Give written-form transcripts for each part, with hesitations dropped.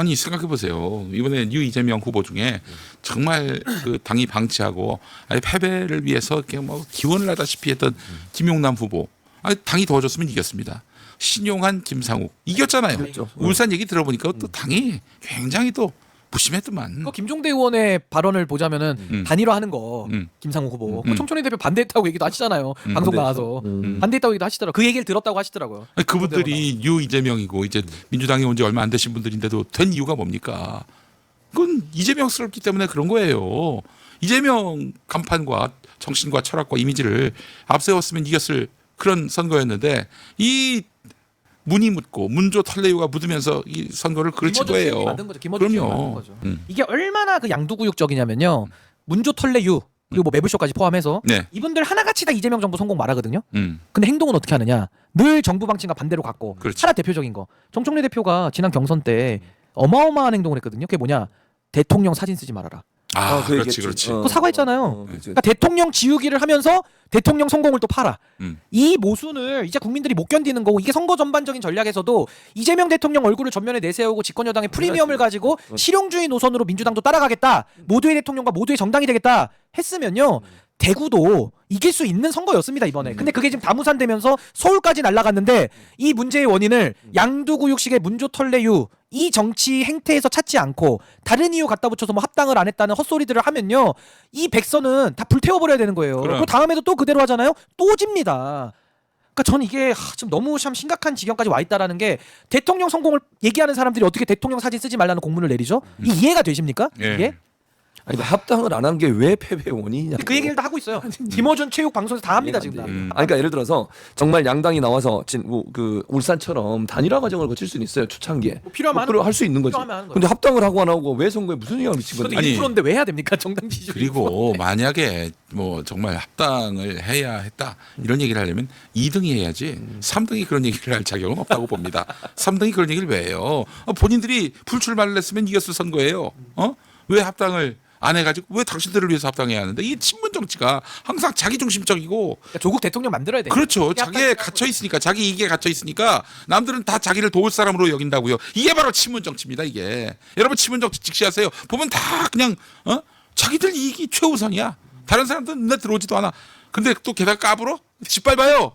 아니 생각해 보세요. 이번에 뉴 이재명 후보 중에 정말 그 당이 방치하고 아예 패배를 위해서 이렇게 뭐 기원을 하다시피 했던 김용남 후보. 아니 당이 도와줬으면 이겼습니다. 신용한 김상욱 이겼잖아요. 그렇죠. 울산 얘기 들어보니까 또 당이 굉장히 또 무심했더만. 그 김종대 의원의 발언을 보자면은 단일화하는 거 김상욱 후보 그 청천리 대표 반대했다고 얘기도 하시잖아요. 방송 나와서 반대했다고 얘기도 하시더라고요. 그 얘기를 들었다고 하시더라고요. 아니, 그분들이 뉴 이재명이고 이제 민주당에 온 지 얼마 안 되신 분들인데도 된 이유가 뭡니까? 그건 이재명스럽기 때문에 그런 거예요. 이재명 간판과 정신과 철학과 이미지를 앞세웠으면 이겼을 그런 선거였는데 이 문이 묻고 문조 털레유가 묻으면서 이 선거를 그르친 거예요. 만든 거죠. 김어준 씨가 만든 그럼요. 거죠. 이게 얼마나 그 양두구육적이냐면요. 문조 털레유 그리고 뭐 매불쇼까지 포함해서 네. 이분들 하나같이 다 이재명 정부 성공 말하거든요. 음. 근데 행동은 어떻게 하느냐? 늘 정부 방침과 반대로 갔고 그렇지. 하나 대표적인 거. 정청래 대표가 지난 경선 때 어마어마한 행동을 했거든요. 그게 뭐냐? 대통령 사진 쓰지 말아라. 아, 그 그렇지, 얘기했지. 그렇지. 그거 사과했잖아요. 그렇지. 그러니까 대통령 지우기를 하면서 대통령 성공을 또 팔아. 음. 이 모순을 이제 국민들이 못 견디는 거고 이게 선거 전반적인 전략에서도 이재명 대통령 얼굴을 전면에 내세우고 집권 여당의 프리미엄을 가지고 실용주의 노선으로 민주당도 따라가겠다. 모두의 대통령과 모두의 정당이 되겠다 했으면요. 대구도 이길 수 있는 선거였습니다 이번에. 근데 그게 지금 다 무산되면서 서울까지 날아갔는데 이 문제의 원인을 양두구육식의 문조털레유 이 정치 행태에서 찾지 않고 다른 이유 갖다 붙여서 뭐 합당을 안 했다는 헛소리들을 하면요 이 백선은 다 불태워버려야 되는 거예요. 그럼. 그 다음에도 또 그대로 하잖아요. 또 집니다. 그러니까 저는 이게 지금 너무 참 심각한 지경까지 와 있다라는 게 대통령 성공을 얘기하는 사람들이 어떻게 대통령 사진 쓰지 말라는 공문을 내리죠? 이 이해가 되십니까? 예. 이게? 아니, 합당을 안 한 게 왜 패배 원인이냐? 그 얘기를 다 하고 있어요. 김어준 체육 방송에서 다 합니다 지금 다. 아니, 그러니까 예를 들어서 정말 양당이 나와서 그 울산처럼 단일화 과정을 거칠 수는 있어요 초창기에. 뭐 필요하면 하는 할수 있는 거지. 필요하면 하는 거죠. 근데 합당을 하고 안 하고 왜 선거에 무슨 영향을 미친 그래도 건데? 아니, 1%인데 왜 해야 됩니까 정당 지지율? 그리고 만약에 뭐 정말 합당을 해야 했다 이런 얘기를 하려면 2등이 해야지 3등이 그런 얘기를 할 자격은 없다고 봅니다. 3등이 그런 얘기를 왜 해요? 본인들이 불출마를 했으면 이겼을 선거예요. 왜 합당을 안 해가지고 왜 당신들을 위해서 합당해야 하는데 이게 친문 정치가 항상 자기 중심적이고 그러니까 조국 대통령 만들어야 돼. 그렇죠. 자기에 갇혀 있으니까 자기 이익에 갇혀 있으니까 남들은 다 자기를 도울 사람으로 여긴다고요. 이게 바로 친문 정치입니다. 이게 여러분 친문 정치 직시하세요. 보면 다 그냥 자기들 이익이 최우선이야. 다른 사람들은 눈에 들어오지도 않아. 근데 또 게다가 까불어? 짓밟아요.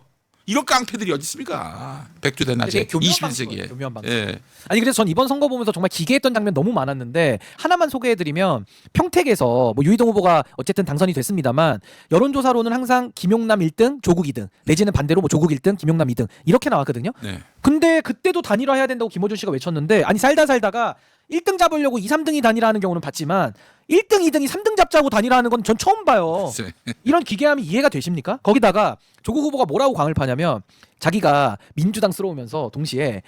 이런 깡패들이 어디 있습니까? 백주대낮에 21세기에. 교묘한 방송. 예. 아니 그래서 전 이번 선거 보면서 정말 기괴했던 장면 너무 많았는데 하나만 소개해드리면 평택에서 뭐 유이동 후보가 어쨌든 당선이 됐습니다만 여론조사로는 항상 김용남 1등, 조국 2등 내지는 반대로 뭐 조국 1등, 김용남 2등 이렇게 나왔거든요. 네. 근데 그때도 단일화해야 된다고 김어준 씨가 외쳤는데 아니 살다가 1등 잡으려고 2, 3등이 단일화하는 경우는 봤지만 1등, 2등이 3등 잡자고 단일화하는 건 전 처음 봐요. 글쎄. 이런 기괴함이 이해가 되십니까? 거기다가 조국 후보가 뭐라고 광을 파냐면 자기가 민주당스러우면서 동시에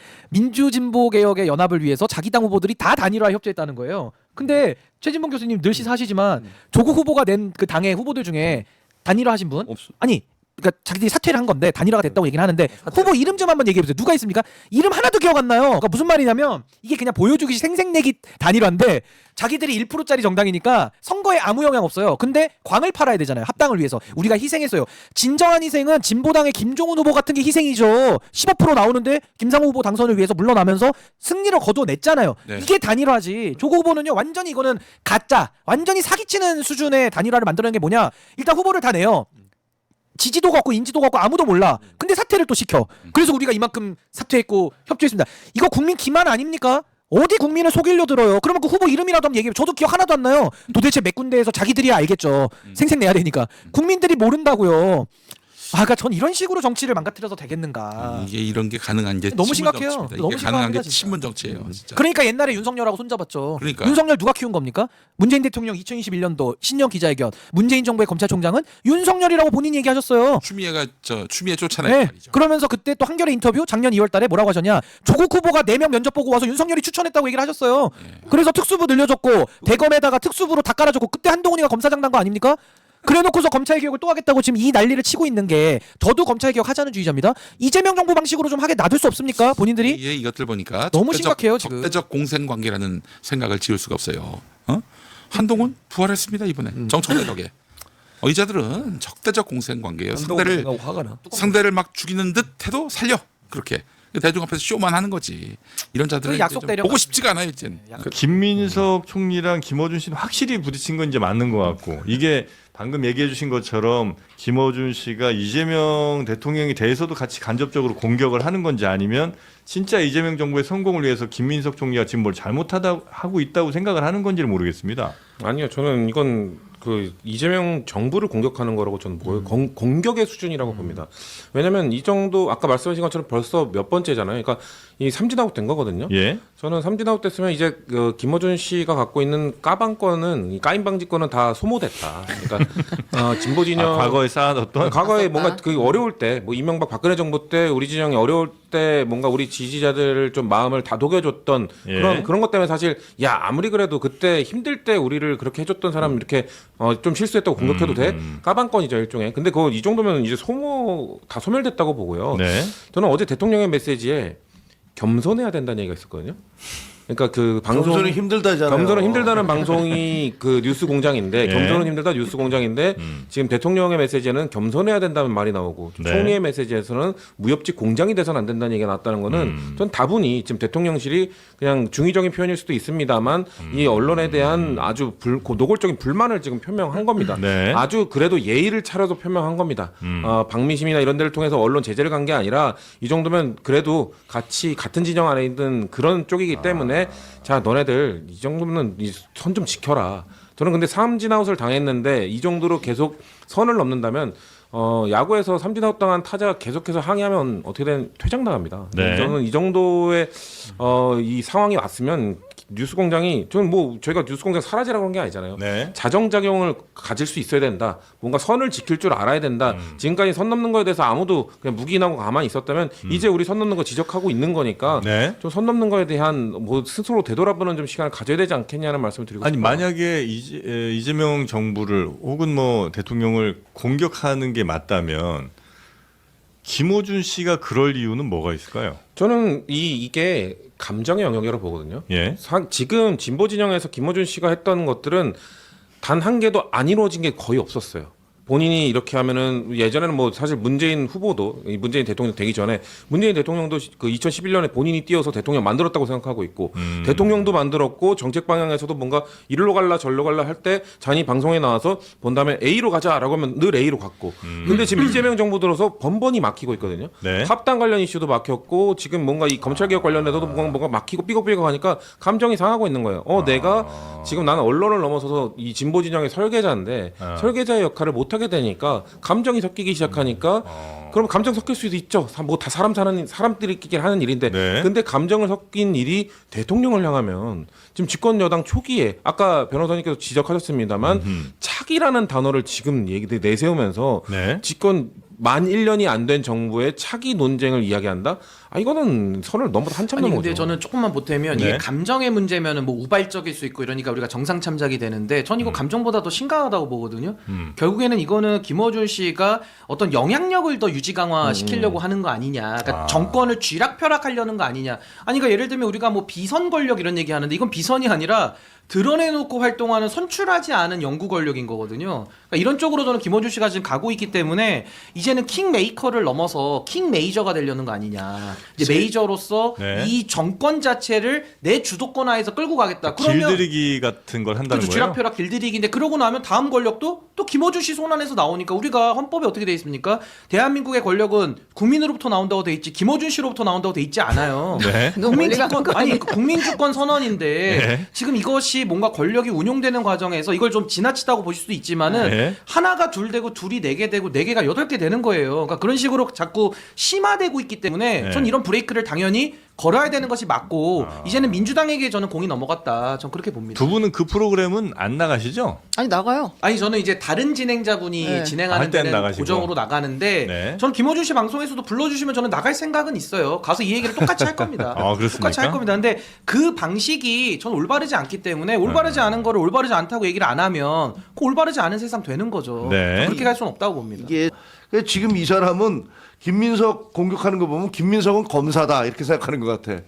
민주진보개혁의 연합을 위해서 자기 당 후보들이 다 단일화에 협조했다는 거예요. 근데 최진봉 교수님 늘 시사하시지만 조국 후보가 낸 그 당의 후보들 중에 단일화 하신 분? 없어. 아니 그러니까 자기들이 사퇴를 한 건데 단일화가 됐다고 얘기를 하는데 후보 이름 좀 한번 얘기해 보세요. 누가 있습니까? 이름 하나도 기억 안 나요. 그러니까 무슨 말이냐면 이게 그냥 보여주기 생색내기 단일화인데 자기들이 1%짜리 정당이니까 선거에 아무 영향 없어요. 근데 광을 팔아야 되잖아요. 합당을 위해서. 우리가 희생했어요. 진정한 희생은 진보당의 김종훈 후보 같은 게 희생이죠. 15% 나오는데 김상호 후보 당선을 위해서 물러나면서 승리를 거둬냈잖아요. 네. 이게 단일화지. 조국 후보는요. 완전히 이거는 가짜. 완전히 사기치는 수준의 단일화를 만들어낸 게 뭐냐. 일단 후보를 다 내요. 지지도가 없고 인지도가 없고 아무도 몰라. 근데 사퇴를 또 시켜. 그래서 우리가 이만큼 사퇴했고 협조했습니다. 이거 국민 기만 아닙니까? 어디 국민을 속이려 들어요. 그러면 그 후보 이름이라도 한번 얘기해. 저도 기억 하나도 안 나요. 도대체 몇 군데에서 자기들이 알겠죠. 생색내야 되니까. 국민들이 모른다고요. 그러니까 전 이런 식으로 정치를 망가뜨려서 되겠는가. 이게 이런 게 가능한 게 너무 친문 심각해요. 정치입니다. 너무 이게 가능한 게 심각합니다, 진짜. 친문 정치예요. 진짜. 그러니까 옛날에 윤석열하고 손잡았죠. 그러니까. 윤석열 누가 키운 겁니까? 문재인 대통령 2021년도 신년 기자회견 문재인 정부의 검찰총장은 윤석열이라고 본인이 얘기하셨어요. 추미애 쫓아낸 네. 말이죠. 그러면서 그때 또 한겨레 인터뷰 작년 2월달에 뭐라고 하셨냐? 조국 후보가 4명 면접 보고 와서 윤석열이 추천했다고 얘기를 하셨어요. 그래서 특수부 늘려줬고 대검에다가 특수부로 다 깔아줬고 그때 한동훈이가 검사장 난 거 아닙니까? 그래놓고서 검찰개혁을 또 하겠다고 지금 이 난리를 치고 있는 게 저도 검찰개혁 하자는 주의자입니다. 이재명 정부 방식으로 좀 하게 놔둘 수 없습니까? 본인들이? 이것들 보니까 너무 심각해요, 지금. 적대적 공생관계라는 생각을 지을 수가 없어요. 한동훈 부활했습니다 이번에 정청래 덕에. 의자들은 적대적 공생관계예요. 화가 나. 상대를 막 죽이는 듯 해도 살려 그렇게. 대중 앞에서 쇼만 하는 거지. 이런 자들은 그 이제 약속 좀 대령 보고 싶지가 않아요 이제는. 김민석 총리랑 김어준 씨는 확실히 부딪힌 건 이제 맞는 것 같고 이게 방금 얘기해 주신 것처럼 김어준 씨가 이재명 대통령에 대해서도 같이 간접적으로 공격을 하는 건지 아니면 진짜 이재명 정부의 성공을 위해서 김민석 총리가 지금 뭘 잘못하고 있다고 생각을 하는 건지를 모르겠습니다. 아니요, 저는 이건 그 이재명 정부를 공격하는 거라고 저는 공격의 수준이라고 봅니다. 왜냐하면 이 정도 아까 말씀하신 것처럼 벌써 몇 번째잖아요. 그러니까 이 삼진아웃 된 거거든요. 예. 저는 삼진아웃 됐으면 이제 그 김어준 씨가 갖고 있는 까방권은 이 까임 방지권은 다 소모됐다. 그러니까 진보 진영 과거에 쌓아뒀던 과거에 뭔가 그 어려울 때 뭐 이명박 박근혜 정부 때 우리 진영이 어려울 때 뭔가 우리 지지자들을 좀 마음을 다독여줬던 예. 그런 것 때문에 사실 야 아무리 그래도 그때 힘들 때 우리를 그렇게 해줬던 사람 이렇게 좀 실수했다고 공격해도 돼 까방권이죠 일종의. 근데 그거 이 정도면 이제 다 소멸됐다고 보고요. 네. 저는 어제 대통령의 메시지에 겸손해야 된다는 얘기가 있었거든요. 그러니까 그 방송 겸손이 힘들다잖아요. 겸손은 힘들다는 방송이 그 뉴스 공장인데 예. 겸손은 힘들다 뉴스 공장인데 지금 대통령의 메시지에는 겸손해야 된다는 말이 나오고 네. 총리의 메시지에서는 무협지 공장이 돼서는 안 된다는 얘기가 나왔다는 거는 전 다분히 지금 대통령실이 그냥 중의적인 표현일 수도 있습니다만 이 언론에 대한 아주 노골적인 불만을 지금 표명한 겁니다. 네. 아주 그래도 예의를 차려서 표명한 겁니다. 방미심이나 이런 데를 통해서 언론 제재를 간 게 아니라 이 정도면 그래도 같은 진영 안에 있는 그런 쪽이기 때문에 자 너네들 이 정도면 선 좀 지켜라. 저는 근데 삼진아웃을 당했는데 이 정도로 계속 선을 넘는다면 야구에서 삼진아웃 당한 타자가 계속해서 항의하면 어떻게든 퇴장당합니다. 네. 저는 이 정도의 이 상황이 왔으면 뉴스공장이 저는 뭐 저희가 뉴스공장 사라지라고 그런 게 아니잖아요. 네. 자정작용을 가질 수 있어야 된다. 뭔가 선을 지킬 줄 알아야 된다. 지금까지 선 넘는 거에 대해서 아무도 그냥 묵인하고 가만히 있었다면 이제 우리 선 넘는 거 지적하고 있는 거니까 네. 좀 선 넘는 거에 대한 뭐 스스로 되돌아보는 좀 시간을 가져야 되지 않겠냐는 말씀을 드리고 아니 싶어요. 만약에 이재명 정부를 혹은 뭐 대통령을 공격하는 게 맞다면 김어준 씨가 그럴 이유는 뭐가 있을까요? 저는 이게 감정의 영역이라고 보거든요. 예. 지금 진보 진영에서 김어준 씨가 했던 것들은 단 한 개도 안 이루어진 게 거의 없었어요. 본인이 이렇게 하면은 예전에는 뭐 사실 문재인 후보도 문재인 대통령 되기 전에 문재인 대통령도 그 2011년에 본인이 뛰어서 대통령 만들었다고 생각하고 있고 대통령도 만들었고 정책 방향에서도 뭔가 이리로 갈라 절로 갈라 할 때 자기 방송에 나와서 본 다음에 A로 가자라고 하면 늘 A로 갔고 근데 지금 이재명 정부 들어서 번번이 막히고 있거든요. 네. 합당 관련 이슈도 막혔고 지금 뭔가 이 검찰개혁 관련해서도 뭔가 막히고 삐걱삐걱 하니까 감정이 상하고 있는 거예요. 내가 지금 나는 언론을 넘어서서 이 진보 진영의 설계자인데 설계자의 역할을 못하게 되니까 감정이 섞이기 시작하니까 그럼 감정 섞일 수도 있죠. 뭐 다 사람들끼리 하는 일인데 네. 근데 감정을 섞인 일이 대통령을 향하면 지금 집권 여당 초기에 아까 변호사님께서 지적하셨습니다만 차기라는 단어를 지금 내세우면서 네. 집권 만 1년이 안 된 정부의 차기 논쟁을 이야기한다? 이거는 선을 한참 아니 넘은 근데 거죠. 저는 조금만 보태면 네. 이게 감정의 문제면은 뭐 우발적일 수 있고 이러니까 우리가 정상 참작이 되는데 전 이거 감정보다 더 심각하다고 보거든요. 결국에는 이거는 김어준 씨가 어떤 영향력을 더 유지 강화 시키려고 하는 거 아니냐. 그러니까 정권을 쥐락펴락하려는 거 아니냐. 아니 그러니까 예를 들면 우리가 뭐 비선 권력 이런 얘기 하는데 이건 비선이 아니라 드러내놓고 활동하는 선출하지 않은 영구 권력인 거거든요. 그러니까 이런 쪽으로 저는 김어준 씨가 지금 가고 있기 때문에 이제는 킹메이커를 넘어서 킹메이저가 되려는 거 아니냐. 이제 메이저로서 네. 이 정권 자체를 내 주도권하에서 끌고 가겠다. 그러면 길들이기 같은 걸 한다는 그렇죠. 거예요? 쥐락펴락 길들이기인데 그러고 나면 다음 권력도 또 김어준 씨 손 안에서 나오니까 우리가 헌법에 어떻게 돼 있습니까? 대한민국의 권력은 국민으로부터 나온다고 돼 있지 김어준 씨로부터 나온다고 돼 있지 않아요. 네. 국민주권 선언인데 네. 지금 이것이 뭔가 권력이 운용되는 과정에서 이걸 좀 지나치다고 보실 수도 있지만은 네. 하나가 둘 되고 둘이 네 개 되고 네 개가 여덟 개 되는 거예요. 그러니까 그런 식으로 자꾸 심화되고 있기 때문에 네. 전 이런 브레이크를 당연히 걸어야 되는 것이 맞고 이제는 민주당에게 저는 공이 넘어갔다. 전 그렇게 봅니다. 두 분은 그 프로그램은 안 나가시죠? 아니 나가요. 아니 저는 이제 다른 진행자분이 네. 진행하는 할 때는 데는 나가시고. 고정으로 나가는데 네. 저는 김어준 씨 방송에서도 불러주시면 저는 나갈 생각은 있어요. 가서 이 얘기를 똑같이 할 겁니다. 그렇습니까? 똑같이 할 겁니다. 근데 그 방식이 저는 올바르지 않기 때문에 올바르지 않은 거를 올바르지 않다고 얘기를 안 하면 그 올바르지 않은 세상 되는 거죠. 네. 그렇게 갈 수는 없다고 봅니다. 이게 지금 이 사람은 김민석 공격하는 거 보면 김민석은 검사다 이렇게 생각하는 것 같아.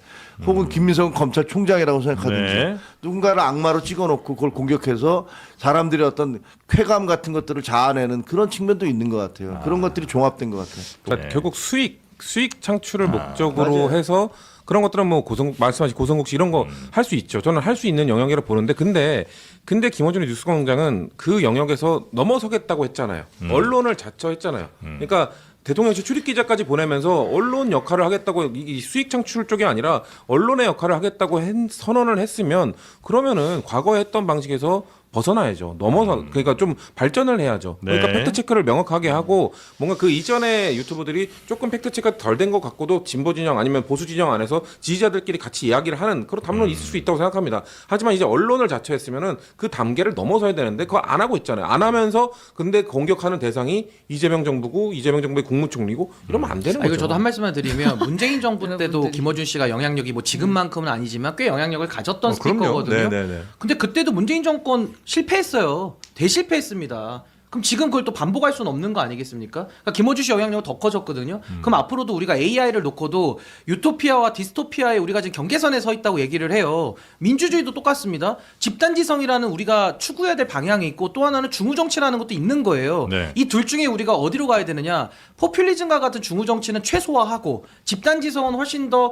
혹은 김민석은 검찰총장이라고 생각하든지 네. 누군가를 악마로 찍어놓고 그걸 공격해서 사람들의 어떤 쾌감 같은 것들을 자아내는 그런 측면도 있는 것 같아요. 그런 것들이 종합된 것 같아요. 그러니까 결국 수익 수익 창출을 목적으로 맞아요. 해서 그런 것들은 뭐 말씀하신 고성국 씨 이런 거 할 수 있죠. 저는 할 수 있는 영역이라 보는데 근데 김어준의 뉴스공장은 그 영역에서 넘어서겠다고 했잖아요. 언론을 자처했잖아요. 그러니까 대통령실 출입 기자까지 보내면서 언론 역할을 하겠다고 이 수익 창출 쪽이 아니라 언론의 역할을 하겠다고 선언을 했으면 그러면은 과거에 했던 방식에서 벗어나야죠. 넘어서 그러니까 좀 발전을 해야죠. 그러니까 네. 팩트 체크를 명확하게 하고 뭔가 그 이전에 유튜버들이 조금 팩트 체크가 덜 된 것 같고도 진보 진영 아니면 보수 진영 안에서 지지자들끼리 같이 이야기를 하는 그런 담론이 있을 수 있다고 생각합니다. 하지만 이제 언론을 자처했으면은 그 단계를 넘어서야 되는데 그거 안 하고 있잖아요. 안 하면서 근데 공격하는 대상이 이재명 정부고 이재명 정부의 국무총리고 이러면 안 되는 이거 거죠. 저도 한 말씀만 드리면 문재인 정부 때도 김어준 씨가 영향력이 뭐 지금만큼은 아니지만 꽤 영향력을 가졌던 그럼요. 스피커거든요. 네네네. 근데 그때도 문재인 정권 실패했어요. 대실패했습니다. 그럼 지금 그걸 또 반복할 수는 없는 거 아니겠습니까? 그러니까 김어준 씨 영향력은 더 커졌거든요. 그럼 앞으로도 우리가 AI를 놓고도 유토피아와 디스토피아에 우리가 지금 경계선에 서 있다고 얘기를 해요. 민주주의도 똑같습니다. 집단지성이라는 우리가 추구해야 될 방향이 있고 또 하나는 중우정치라는 것도 있는 거예요. 네. 이 둘 중에 우리가 어디로 가야 되느냐? 포퓰리즘과 같은 중우정치는 최소화하고 집단지성은 훨씬 더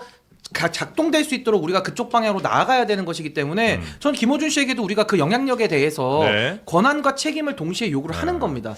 작동될 수 있도록 우리가 그쪽 방향으로 나아가야 되는 것이기 때문에 전 김어준 씨에게도 우리가 그 영향력에 대해서 네. 권한과 책임을 동시에 요구를 하는 겁니다.